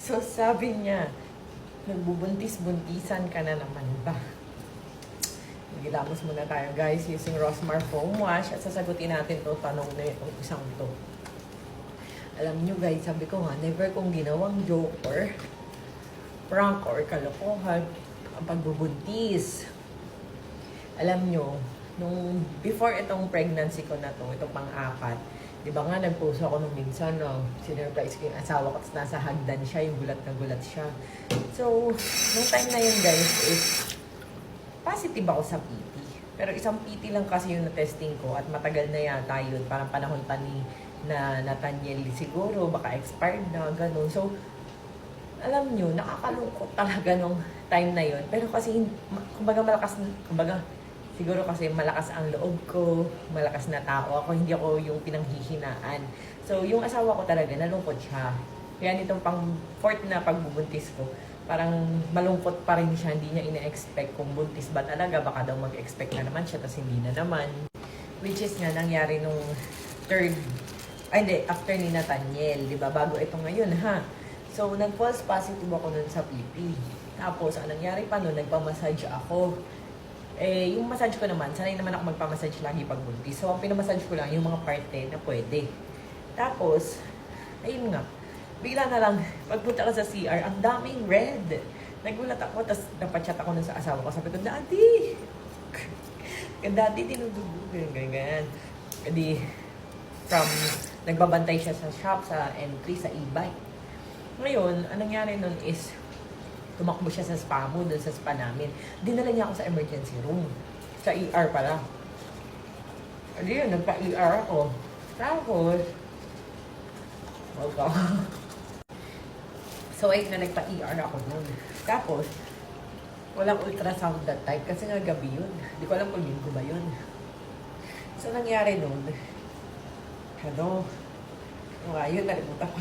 So sabi niya, nagbubuntis-buntisan ka na naman ba? Gilamos muna tayo guys using Rosmar Foam Wash at sasagutin natin to tanong na itong isang to. Alam nyo guys, sabi ko nga, never kong ginawang joke or prank or kalokohan ang pagbubuntis. Alam nyo, nung before itong pregnancy ko na to, itong pang-apat, di ba nga nag-post ako nung minsan, no, sinurprise ko yung asawa ko at nasa hagdan siya, yung gulat na gulat siya. So, nung time na yun guys is positive ako sa PT. Pero isang PT lang kasi yung na-testing ko at matagal na yata yun, parang panahon pa ni na Nathaniel siguro, baka expired na, ganun. So, alam nyo, nakakalungkot talaga nung time na yun. Pero kasi, kumbaga, siguro kasi malakas ang loob ko, malakas na tao ako, hindi ako yung pinanghihinaan. So, yung asawa ko talaga, nalungkot siya. Kaya nitong pang-fourth na pagbubuntis ko, parang malungkot pa rin siya, hindi niya ina-expect kung buntis ba talaga, baka daw mag-expect na naman siya, tapos hindi na naman. Which is nga, nangyari nung after ni Nathaniel, di ba? Bago ito ngayon, ha? So, nag-false positive ako nun sa PP. Tapos, ang nangyari pa nun, nagpamassage ako. Eh, yung massage ko naman, sanay naman ako magpamassage lagi pag buntis. So, ang pinamassage ko lang, yung mga parte na pwede. Tapos, ayun nga, bigla na lang, pagpunta ko sa CR, ang daming red. Nagulat ako, tapos napachat ako nun sa asawa ko. Sabi ko, Daddy! Daddy, dinudugo, ganyan. Edi, nagbabantay siya sa shop, sa entry, sa e-bike. Ngayon, ang nangyari nun is, tumakbo siya sa spa mo, dun sa spa namin. Dinala niya ako sa emergency room. Sa ER pala. Edi yun, nagpa-ER ako. Tapos, so, ayun na nagpa-ER ako nun. Tapos, walang ultrasound that time kasi nga gabi yun. Hindi ko alam kung linggo ba yun. So, nangyari nun, yun, nalimutan ko.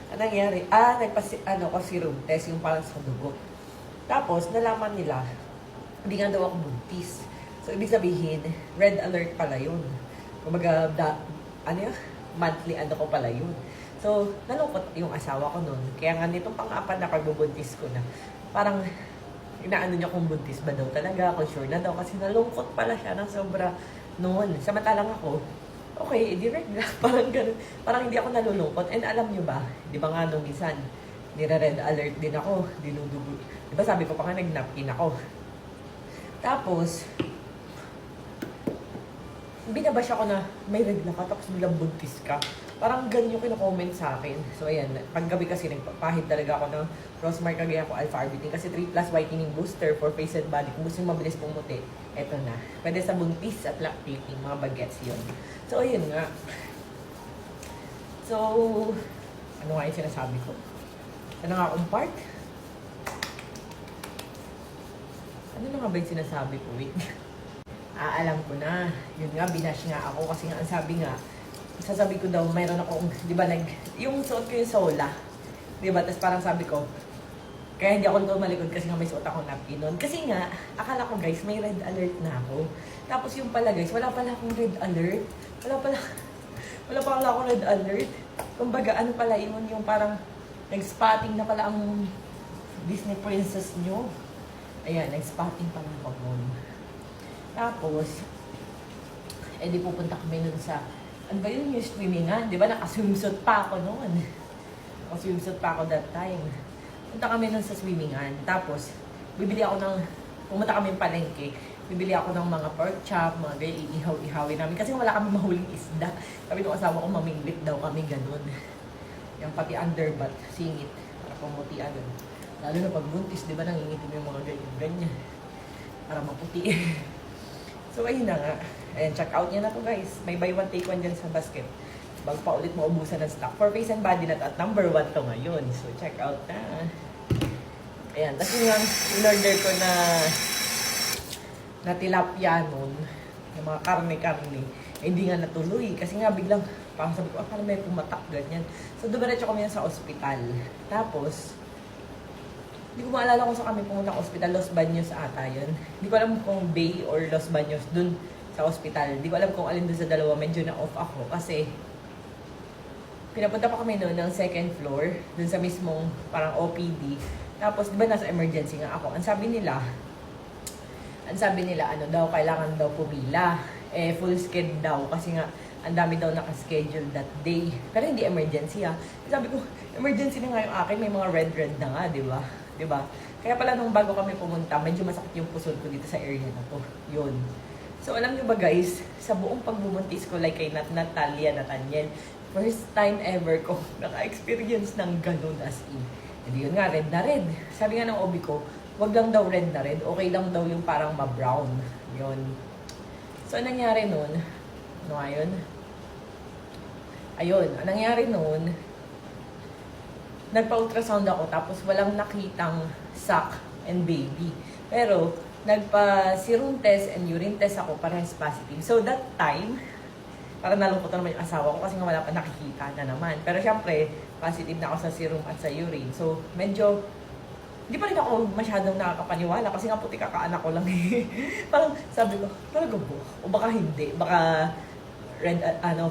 Ang nangyari, serum test, yung parang sa dugo. Tapos, nalaman nila, hindi nga daw ako buntis. So, ibig sabihin, red alert pala yun. Kumbaga, monthly ko pala yun. So, nalungkot yung asawa ko nun. Kaya nga nitong pang-apat na pagbubuntis ko na, parang, inaano niya kung buntis ba daw talaga, kung sure na daw, kasi nalungkot pala siya ng sobra noon. Samantalang ako, okay, direct na. Parang ganun. Parang hindi ako nalulungkot. And alam nyo ba, di ba nga nung minsan, nire-red alert din ako, dinudugo. Di ba sabi ko pa nga, nag-napkin ako. Tapos, binabash ako na may regla ka, tapos bilang buntis ka. Parang ganyan yung kino-comment sa akin. So, ayan, paggabi kasi nagpapahid talaga ako ng Rosmar Kagaya ko Alpha-Arbutin kasi 3+ whitening booster for face and body. Kung gusto yung mabilis pumuti, eto na. Pwede sa buntis at lactating, mga bagets yun. So, ayun nga. So, ano nga yung sinasabi ko? Ano nga akong part? Ano na nga ba yung sinasabi ko? Wait. Alam ko na. Yun nga, binash nga ako kasi nga, ang sabi nga, sasabi ko daw, mayroon akong, di ba, yung suot ko yung sola. Di ba? Tapos parang sabi ko, kaya hindi ako tumalikod kasi nga may suot akong napkin nun. Kasi nga, akala ko guys, may red alert na ako. Tapos yung pala guys, wala pala akong red alert. Wala pala akong red alert. Kumbaga, ano pala yun, yung parang nag-spotting na pala ang Disney princess nyo. Ayan, nag-spotting pala ako nun. Tapos, di pupunta kami nun sa, ano ba yun, yung swimmingan? Di ba, naka-swimsuit pa ako noon. Naka-swimsuit pa ako that time. Punta kami nun sa swimmingan. Tapos, pumunta kami palengke. Bibili ako ng mga pork chop, mga ganyan, iihaw-ihawin namin. Kasi wala kami mahuling isda. Sabi ng asawa ko, mamingwit daw kami, ganun. Yung pati underbutt, singit, para pumutian. Lalo na pag buntis, di ba, nangingitim yung mga ganyan. Para maputi. So, ayun na nga. Ayan, check out niya na to guys. May buy one, take one dyan sa basket. Bago pa ulit maubusan ng stock. For face and body na to. At number 1 to ngayon. So, check out na. Ayan. Tapos yung in-order ko na tilapia nun. Yung mga karne-karne. Hindi nga natuloy. Kasi nga biglang, parang sabi ko, parang may pumatak. Ganyan. So, dumiretso kami sa ospital. Tapos, hindi ko maalala kung saan kami pumunta sa ospital. Los Baños ata yun. Hindi ko alam kung Bay or Los Baños dun sa ospital. Hindi ko alam kung alin doon sa dalawa. Medyo na-off ako kasi pinapunta pa kami noon ng second floor, dun sa mismong parang OPD. Tapos, di ba nasa emergency nga ako. Ang sabi nila, ano daw, kailangan daw pumila. Full sked daw. Kasi nga, ang dami daw nakaschedule that day. Pero hindi emergency Sabi ko, emergency na nga yung akin. May mga red na nga, di ba? Di ba? Kaya pala nung bago kami pumunta, medyo masakit yung pusod ko dito sa area na to. Yun. So, alam nyo ba guys, sa buong pagbubuntis ko, like kay Nathaniel, first time ever ko naka-experience ng ganun as in. Hindi yun nga, red na red. Sabi nga ng OB ko, wag lang daw red na red, okay lang daw yung parang ma-brown. Yun. So, anong nangyari nun? Ano nga yun? Ayun, anong nangyari nun, nagpa-ultrasound ako tapos walang nakitang sac and baby. Pero, nagpa-serum test and urine test ako, parehas positive. So, that time, parang nalungkot na naman yung asawa ko kasi nga wala pa nakikita na naman. Pero syempre, positive na ako sa serum at sa urine. So, medyo, hindi pa rin ako masyadong nakakapaniwala kasi nga puti kakaanak ko lang Parang sabi ko, talaga ba? O baka hindi. Baka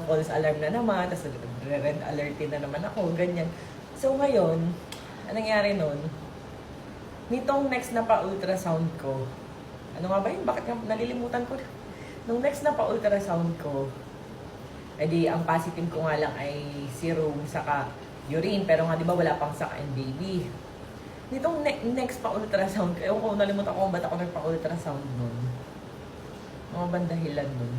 false alarm na naman, tapos red alertin na naman ako, ganyan. So ngayon, anong nangyari nun? Nitong next na pa-ultrasound ko, ano nga ba yun? Bakit nga nalilimutan ko? Nung next na pa-ultrasound ko, edi ang positive ko nga lang ay serum saka urine. Pero nga di ba wala pang sac and baby. Nitong next pa-ultrasound ko, ewan ko, nalimutan ko kung ba't ako nagpa-ultrasound nun. Mga bandahilan nun.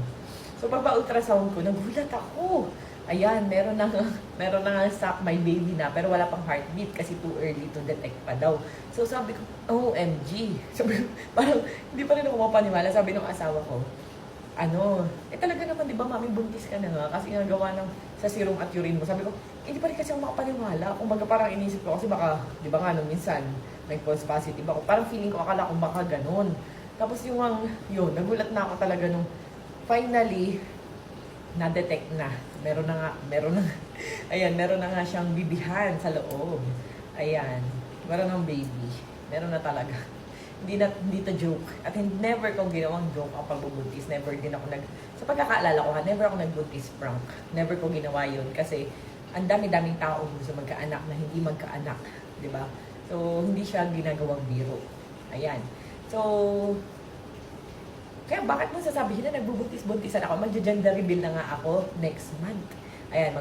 So pag pa-ultrasound ko, nagulat ako. Ayan, meron na nga sac, may baby na, pero wala pang heartbeat kasi too early to detect pa daw. So sabi ko, OMG. Sabi ko, parang hindi pa rin ako mapaniwala. Sabi ng asawa ko, talaga naman, di ba, mami, buntis ka na nga kasi nga gawa ng sa serum at urine mo. Sabi ko, hindi pa rin kasi ako makapaniwala. Kung baga parang inisip ko kasi baka, di ba nga, nung minsan, may false positive ako. Parang feeling ko, akala ko baka ganun. Tapos yun, nagulat na ako talaga nung finally, na-detect na. Meron na nga siyang bibihan sa loob. Ayan, meron ng baby. Meron na talaga. Hindi to joke. At never kong ginawang joke ang pagbubuntis. Never din ako sa pagkakaalala ko never ako nagbuntis prank. Never ko ginawa yun kasi ang dami-daming tao gusto magkaanak na hindi magkaanak. Diba? So, hindi siya ginagawang biro. Ayan. So, kaya bakit mo sasabihin na nagbubuntis-buntisan ako? Magja-gender reveal na nga ako next month. Ayan,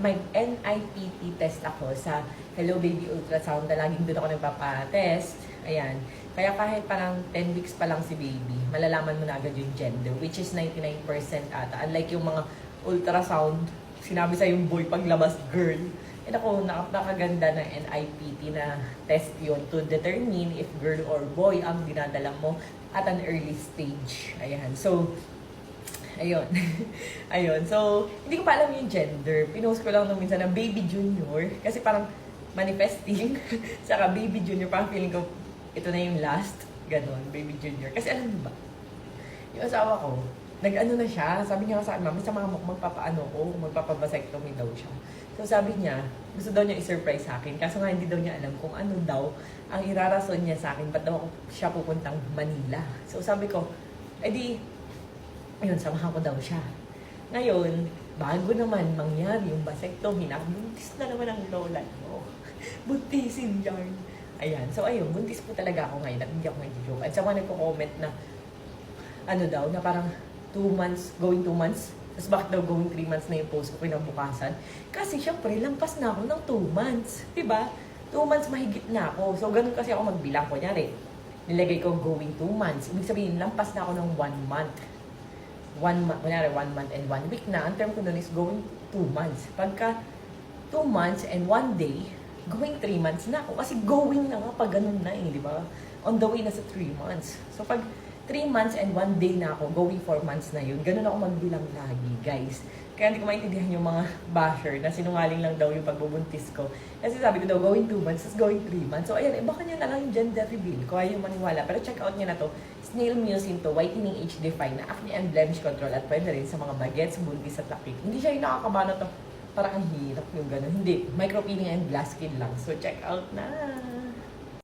may NIPT test ako sa Hello Baby Ultrasound na laging doon ako nagpapa-test. Ayan. Kaya kahit parang 10 weeks pa lang si baby, malalaman mo na agad yung gender, which is 99% ata. Unlike yung mga ultrasound, sinabi sa yung boy paglabas, girl. And ako, nakaganda ng NIPT na test yon to determine if girl or boy ang dinadala mo at an early stage. Ayan. So, ayun. Ayun. So, hindi ko pa alam yung gender. Pinost ko lang nung minsan na baby junior. Kasi parang manifesting. Saka baby junior. Parang feeling ko, ito na yung last. Ganon, baby junior. Kasi alam mo ba, yung asawa ko, nag-ano na siya. Sabi niya sa akin, mami, sa mga magpapabasectomy daw siya. So sabi niya, gusto daw niya i-surprise sa akin. Kaso nga hindi daw niya alam kung ano daw ang irarason niya sa akin. Ba't daw siya pupuntang Manila. So sabi ko, edi, ayun, samahan ko daw siya. Ngayon, bago naman mangyari yung vasectomy, buntis na naman ang lola mo. Buntisin yarn. Ayan. So ayun, buntis po talaga ako ngayon. At hindi ako nag-joke. At sa mga nagko-comment na, na parang 2 months, going 2 months. Tapos bakit daw going 3 months na yung post ko kinabukasan? Kasi syempre, lampas na ako ng 2 months. Diba? 2 months mahigit na ako. So, ganun kasi ako magbilang. Kunyari, nilagay ko going 2 months. Ibig sabihin, lampas na ako ng 1 month. Kunyari, 1 month and 1 week na. Ang term ko dun is going 2 months. Pagka 2 months and 1 day, going 3 months na ako. Kasi going na nga pag ganun na di ba? On the way na sa 3 months. So, pag 3 months and 1 day na ako, going 4 months na yun. Ganun ako magbilang lagi, guys. Kaya hindi ko maintindihan yung mga basher na sinungaling lang daw yung pagbubuntis ko. Kasi sabi ko daw, going 2 months, is going 3 months. So, ayan, baka niya na lang yung gender reveal. Kung ayaw maniwala. Pero check out niya na to. Snail Mucin to, whitening HD5 na acne and blemish control at pwede rin sa mga bagets, buntis at lakit. Hindi siya yung nakakabano to. Parang ang hirap yung gano'n. Hindi. Micropeeling and glass skin lang. So, check out na!